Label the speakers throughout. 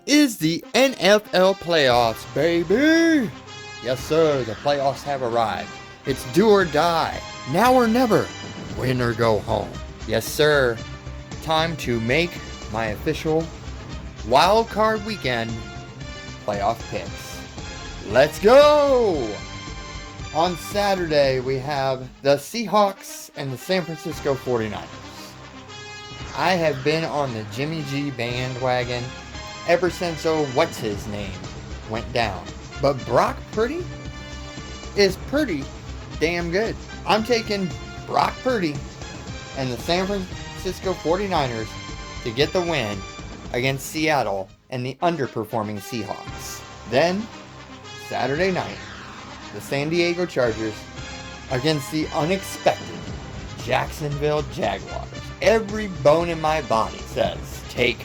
Speaker 1: is the NFL playoffs, baby! Yes, sir, the playoffs have arrived. It's do or die, now or never, win or go home. Yes, sir, time to make my official wild card weekend playoff picks. Let's go! On Saturday, we have the Seahawks and the San Francisco 49ers. I have been on the Jimmy G bandwagon ever since, what's his name, went down. But Brock Purdy is pretty damn good. I'm taking Brock Purdy and the San Francisco 49ers to get the win against Seattle and the underperforming Seahawks. Then, Saturday night, the San Diego Chargers against the unexpected Jacksonville Jaguars. Every bone in my body says, take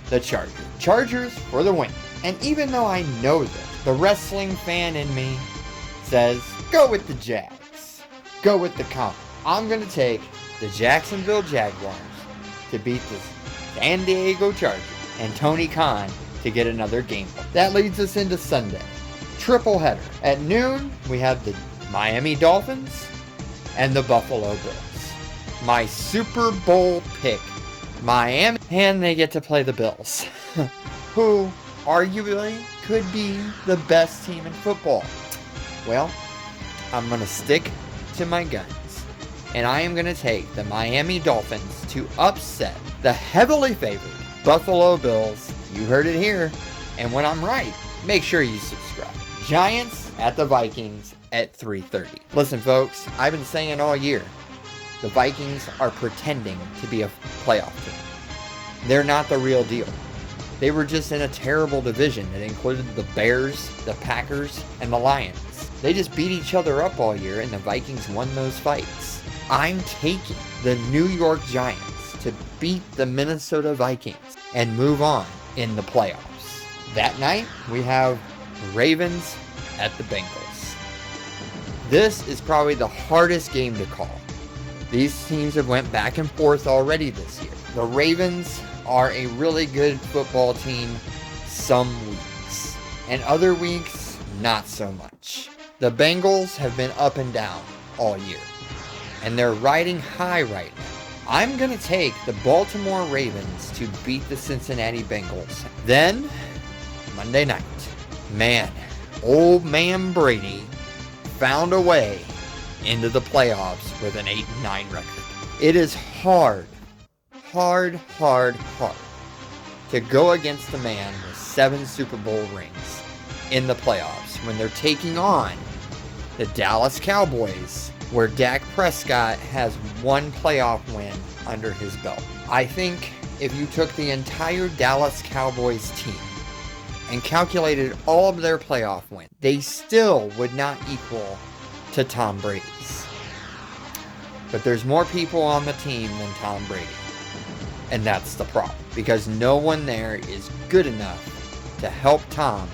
Speaker 1: the Chargers. Chargers for the win. And even though I know this, the wrestling fan in me says, go with the Jags. Go with the comp. I'm going to take the Jacksonville Jaguars to beat the San Diego Chargers and Tony Khan to get another game. That leads us into Sunday. Triple header. At noon, we have the Miami Dolphins and the Buffalo Bills. My Super Bowl pick, Miami, and they get to play the Bills, who arguably could be the best team in football. Well, I'm going to stick to my guns, and I am going to take the Miami Dolphins to upset the heavily favored Buffalo Bills. You heard it here, and when I'm right, make sure you subscribe. Giants at the Vikings at 3:30. Listen, folks, I've been saying all year, the Vikings are pretending to be a playoff team. They're not the real deal. They were just in a terrible division that included the Bears, the Packers, and the Lions. They just beat each other up all year, and the Vikings won those fights. I'm taking the New York Giants to beat the Minnesota Vikings and move on in the playoffs. That night, we have Ravens at the Bengals. This is probably the hardest game to call. These teams have went back and forth already this year. The Ravens are a really good football team some weeks, and other weeks, not so much. The Bengals have been up and down all year, and they're riding high right now. I'm going to take the Baltimore Ravens to beat the Cincinnati Bengals. Then, Monday night, man, old man Brady found a way into the playoffs with an 8-9 record. It is hard to go against a man with 7 Super Bowl rings in the playoffs when they're taking on the Dallas Cowboys, where Dak Prescott has 1 playoff win under his belt. I think if you took the entire Dallas Cowboys team and calculated all of their playoff wins, they still would not equal to Tom Brady's. But there's more people on the team than Tom Brady. And that's the problem, because no one there is good enough to help Tom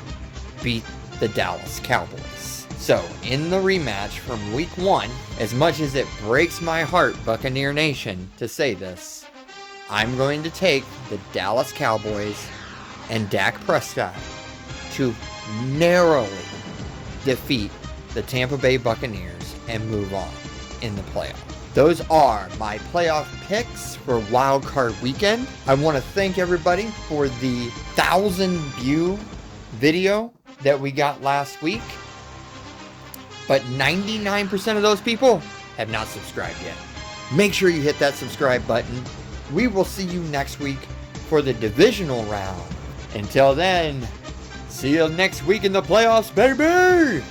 Speaker 1: beat the Dallas Cowboys. So, in the rematch from week 1, as much as it breaks my heart, Buccaneer Nation, to say this, I'm going to take the Dallas Cowboys and Dak Prescott to narrowly defeat the Tampa Bay Buccaneers and move on in the playoffs. Those are my playoff picks for Wild Card Weekend. I want to thank everybody for the 1,000-view video that we got last week. But 99% of those people have not subscribed yet. Make sure you hit that subscribe button. We will see you next week for the divisional round. Until then, see you next week in the playoffs, baby!